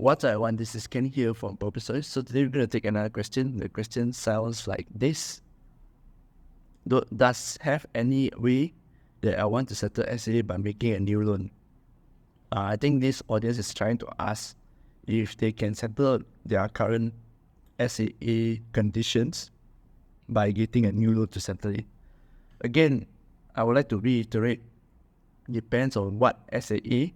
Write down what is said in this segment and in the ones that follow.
What I want, this is Ken here from Purpose. So today we're going to take another question. The question sounds like this. Does have any way that I want to settle SAA by making a new loan? I think this audience is trying to ask if they can settle their current SAA conditions by getting a new loan to settle it. Again, I would like to reiterate, depends on what SAA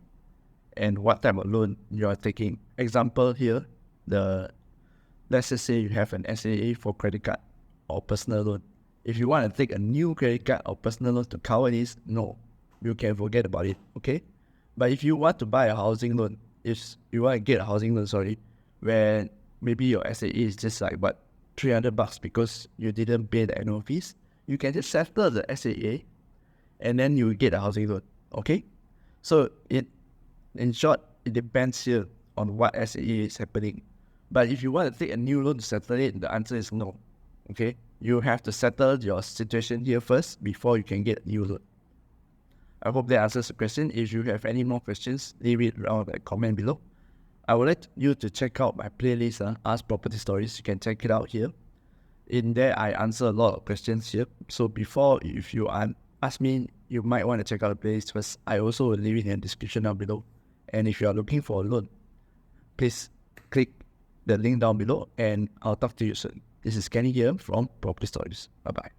and what type of loan you are taking. Example here, let's just say you have an SAA for credit card or personal loan. If you want to take a new credit card or personal loan to cover this, no, you can forget about it, okay? But if you want to buy a housing loan, if you want to get a housing loan, where maybe your SAA is just like what, $300 because you didn't pay the annual fees, you can just settle the SAA and then you get a housing loan, okay? So in short, it depends here on what SAA is happening. But if you want to take a new loan to settle it, the answer is no, okay? You have to settle your situation here first before you can get a new loan. I hope that answers the question. If you have any more questions, leave it around the comment below. I would like you to check out my playlist, Ask Property Stories. You can check it out here. In there, I answer a lot of questions here. So if you ask me, you might want to check out the playlist first. I also will leave it in the description down below. And if you are looking for a loan, please click the link down below and I'll talk to you soon. This is Kenny here from Property Stories. Bye-bye.